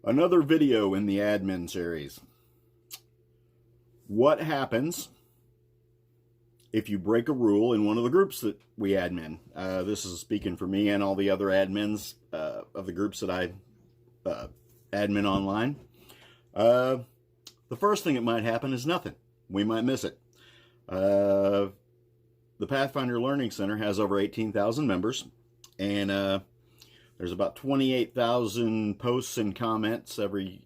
Another video in the admin series. What happens if you break a rule in one of the groups that we admin? This is speaking for me and all the other admins of the groups that I admin online. The first thing that might happen is nothing. We might miss it. The Pathfinder Learning Center has over 18,000 members, and there's about 28,000 posts and comments every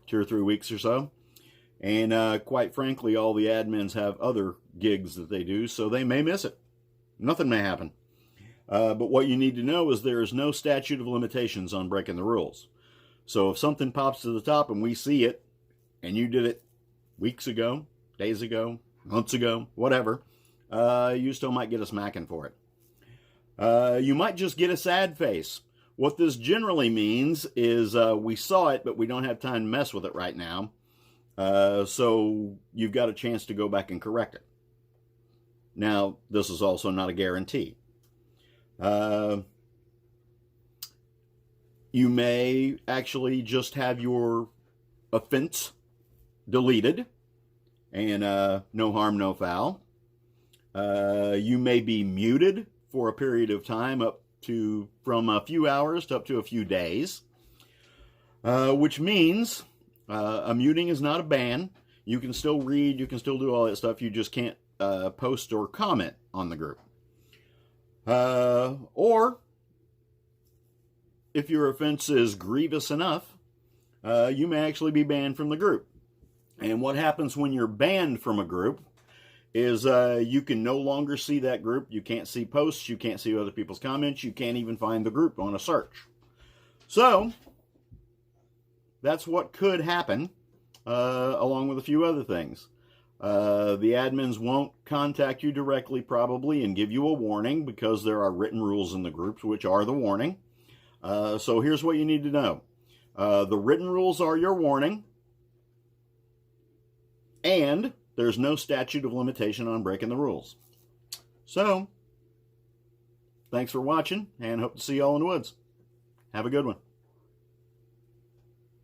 2 or 3 weeks or so. And quite frankly, all the admins have other gigs that they do, so they may miss it. Nothing may happen. But what you need to know is there is no statute of limitations on breaking the rules. So if something pops to the top and we see it, and you did it weeks ago, days ago, months ago, whatever, you still might get a smacking for it. You might just get a sad face. What this generally means is we saw it, but we don't have time to mess with it right now. So you've got a chance to go back and correct it. Now, this is also not a guarantee. You may actually just have your offense deleted, and no harm, no foul. You may be muted for a period of time from a few hours to up to a few days, which means a muting is not a ban. You can still read, you can still do all that stuff. You just can't post or comment on the group. Or if your offense is grievous enough, you may actually be banned from the group. And what happens when you're banned from a group is you can no longer see that group. You can't see posts. You can't see other people's comments. You can't even find the group on a search. So that's what could happen, along with a few other things. The admins won't contact you directly probably and give you a warning because there are written rules in the groups, which are the warning. So here's what you need to know. The written rules are your warning, and there's no statute of limitation on breaking the rules. So, thanks for watching, and hope to see you all in the woods. Have a good one.